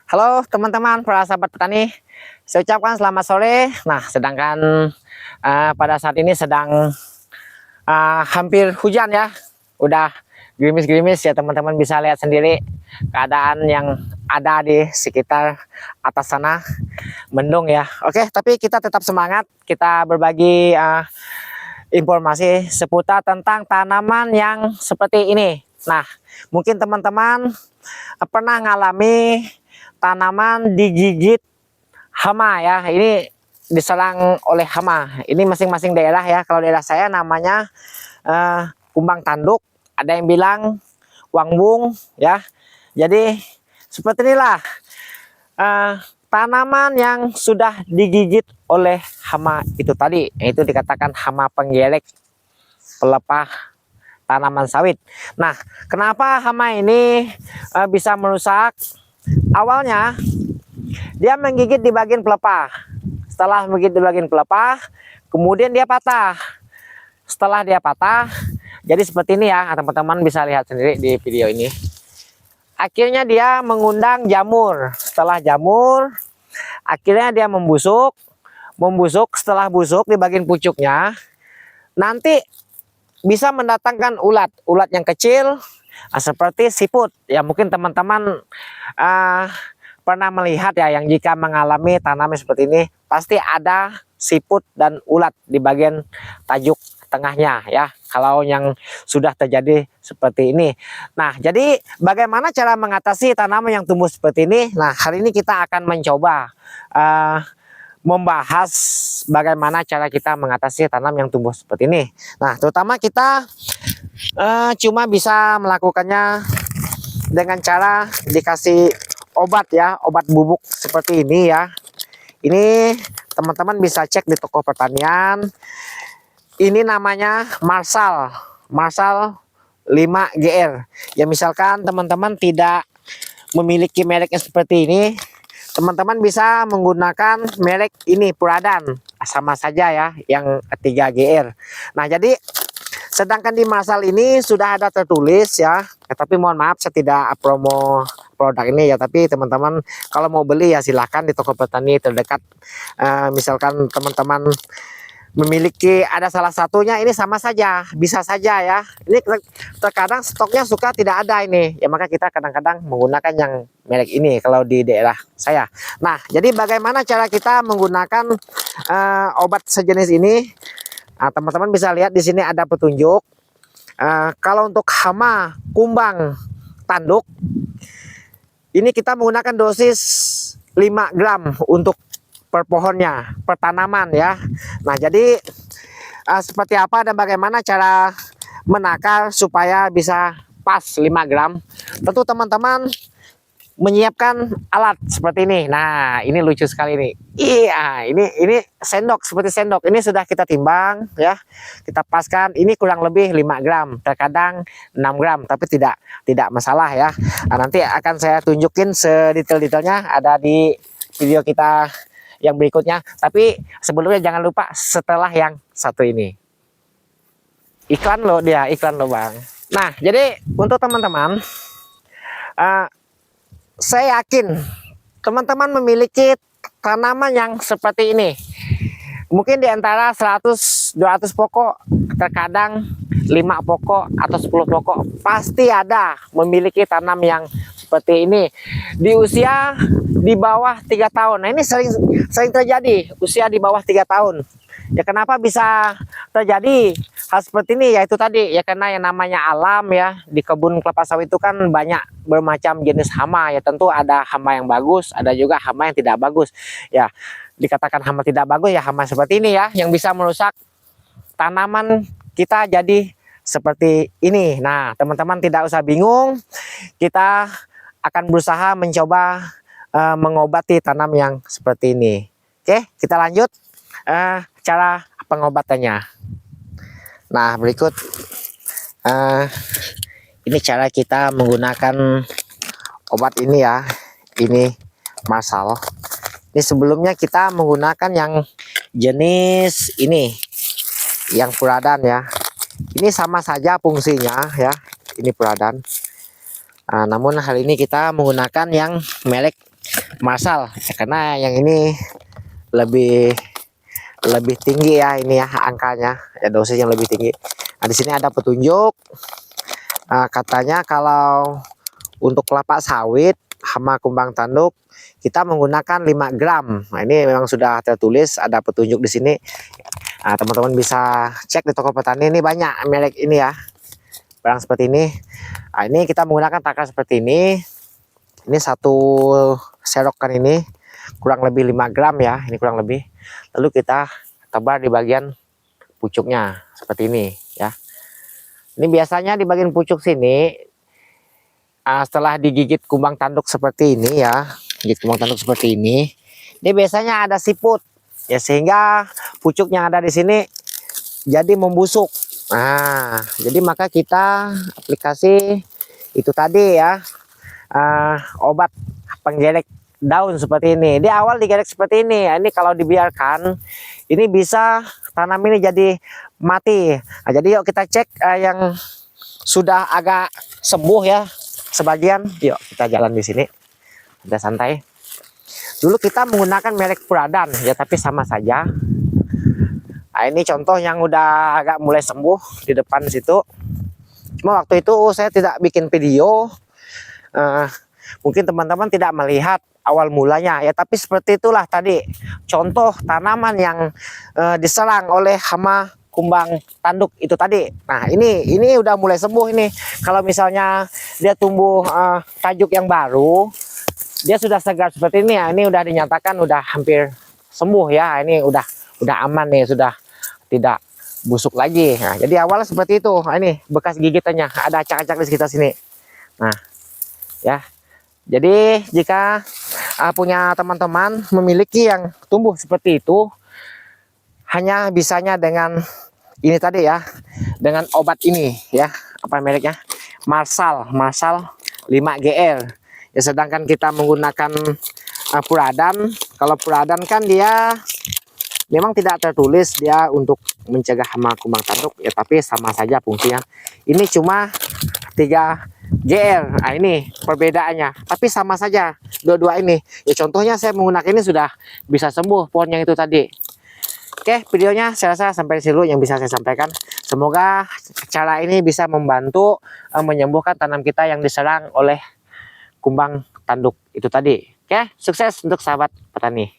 Halo teman-teman para sahabat petani, saya ucapkan selamat sore. Nah, sedangkan pada saat ini sedang hampir hujan ya, udah gerimis-gerimis ya, teman-teman bisa lihat sendiri keadaan yang ada di sekitar atas sana, mendung ya. Oke, tapi kita tetap semangat, kita berbagi informasi seputar tentang tanaman yang seperti ini. Nah, mungkin teman-teman pernah ngalami tanaman digigit hama ya, ini diserang oleh hama. Ini masing-masing daerah ya. Kalau daerah saya namanya kumbang tanduk, ada yang bilang wangbung ya. Jadi seperti inilah tanaman yang sudah digigit oleh hama itu tadi, yaitu dikatakan hama penggelek pelepah tanaman sawit. Nah, kenapa hama ini bisa merusak? Awalnya dia menggigit di bagian pelepah. Setelah menggigit di bagian pelepah, kemudian dia patah. Setelah dia patah, jadi seperti ini ya, teman-teman bisa lihat sendiri di video ini. Akhirnya dia mengundang jamur. Setelah jamur, akhirnya dia membusuk. Setelah busuk di bagian pucuknya, nanti bisa mendatangkan ulat yang kecil, seperti siput ya. Mungkin teman-teman pernah melihat ya, yang jika mengalami tanaman seperti ini pasti ada siput dan ulat di bagian tajuk tengahnya ya, kalau yang sudah terjadi seperti ini. Nah, jadi bagaimana cara mengatasi tanaman yang tumbuh seperti ini? Nah, hari ini kita akan mencoba membahas bagaimana cara kita mengatasi tanam yang tumbuh seperti ini. Nah, terutama kita cuma bisa melakukannya dengan cara dikasih obat ya, obat bubuk seperti ini ya. Ini teman-teman bisa cek di toko pertanian. Ini namanya Marshall 5GR. Ya, misalkan teman-teman tidak memiliki mereknya seperti ini, teman-teman bisa menggunakan merek ini, Puradan, sama saja ya, yang 3GR. Nah, jadi sedangkan di Marshall ini sudah ada tertulis ya, tapi mohon maaf saya tidak promo produk ini ya, tapi teman-teman kalau mau beli ya silahkan di toko petani terdekat. Misalkan teman-teman memiliki ada salah satunya, ini sama saja, bisa saja ya. Ini terkadang stoknya suka tidak ada ini ya, maka kita kadang-kadang menggunakan yang merek ini kalau di daerah saya. Nah, jadi bagaimana cara kita menggunakan obat sejenis ini? Nah, teman-teman bisa lihat di sini ada petunjuk. Kalau untuk hama kumbang tanduk, ini kita menggunakan dosis 5 gram untuk per pohonnya, per tanaman ya. Nah, jadi seperti apa dan bagaimana cara menakar supaya bisa pas 5 gram? Tentu teman-teman menyiapkan alat seperti ini. Nah, ini lucu sekali nih. Iya, ini sendok, seperti sendok. Ini sudah kita timbang ya. Kita paskan, ini kurang lebih 5 gram, terkadang 6 gram, tapi tidak masalah ya. Nah, nanti akan saya tunjukin sedetail-detailnya ada di video kita yang berikutnya. Tapi sebelumnya jangan lupa setelah yang satu ini. Iklan loh dia, iklan loh Bang. Nah, jadi untuk teman-teman, saya yakin teman-teman memiliki tanaman yang seperti ini. Mungkin di antara 100-200 pokok, terkadang 5 pokok atau 10 pokok pasti ada memiliki tanam yang seperti ini di usia di bawah 3 tahun. Nah, ini sering terjadi usia di bawah 3 tahun. Ya, kenapa bisa terjadi hal seperti ini? Yaitu tadi ya, karena yang namanya alam ya, di kebun kelapa sawit itu kan banyak bermacam jenis hama ya. Tentu ada hama yang bagus, ada juga hama yang tidak bagus ya. Dikatakan hama tidak bagus ya, hama seperti ini ya, yang bisa merusak tanaman kita jadi seperti ini. Nah, teman-teman tidak usah bingung, kita akan berusaha mencoba mengobati tanam yang seperti ini. Oke, kita lanjut cara pengobatannya. Nah, berikut ini cara kita menggunakan obat ini ya. Ini Marshall. Ini sebelumnya kita menggunakan yang jenis ini, yang Puradan ya. Ini sama saja fungsinya ya. Ini Puradan. Namun hari ini kita menggunakan yang merek Marsal ya, karena yang ini lebih tinggi ya, ini ya angkanya ya, dosis yang lebih tinggi. Nah, di sini ada petunjuk. Katanya kalau untuk kelapa sawit sama kumbang tanduk kita menggunakan 5 gram. Nah, ini memang sudah tertulis, ada petunjuk di sini. Nah, teman-teman bisa cek di toko petani, ini banyak merek ini ya, barang seperti ini. Nah, ini kita menggunakan takaran seperti ini. Ini satu serokan ini kurang lebih 5 gram ya, ini kurang lebih. Lalu kita tebar di bagian pucuknya seperti ini ya. Ini biasanya di bagian pucuk sini, setelah digigit kumbang tanduk seperti ini ya, gigit kumbang tanduk seperti ini, dia biasanya ada siput ya, sehingga pucuk yang ada di sini jadi membusuk. Nah, jadi maka kita aplikasi itu tadi ya, obat penggerek daun seperti ini. Di awal digerek seperti ini. Ini kalau dibiarkan, ini bisa tanam ini jadi mati. Nah, jadi yuk kita cek yang sudah agak sembuh ya sebagian. Yuk kita jalan di sini. Udah santai. Dulu kita menggunakan merek Puradan ya, tapi sama saja. Nah, ini contoh yang udah agak mulai sembuh di depan situ. Cuma waktu itu saya tidak bikin video. Mungkin teman-teman tidak melihat awal mulanya ya, tapi seperti itulah tadi contoh tanaman yang diserang oleh hama kumbang tanduk itu tadi. Nah, ini udah mulai sembuh ini. Kalau misalnya dia tumbuh tajuk yang baru, dia sudah segar seperti ini ya, ini udah dinyatakan udah hampir sembuh ya. Ini udah aman nih, sudah tidak busuk lagi. Nah, jadi awalnya seperti itu. Nah, ini bekas gigitannya, ada acak-acak di sekitar sini. Nah, ya. Jadi jika punya teman-teman memiliki yang tumbuh seperti itu, hanya bisanya dengan ini tadi ya, dengan obat ini ya, apa mereknya, Marsal 5GR ya. Sedangkan kita menggunakan Puradan. Kalau Puradan kan dia memang tidak tertulis dia untuk mencegah hama kumbang tanduk ya, tapi sama saja fungsinya. Ini cuma 3GR. Nah, ini perbedaannya, tapi sama saja dua-dua ini ya. Contohnya saya menggunakan ini sudah bisa sembuh pohon yang itu tadi. Oke, videonya saya rasa sampai di sini yang bisa saya sampaikan. Semoga cara ini bisa membantu menyembuhkan tanam kita yang diserang oleh kumbang tanduk itu tadi. Oke, sukses untuk sahabat petani.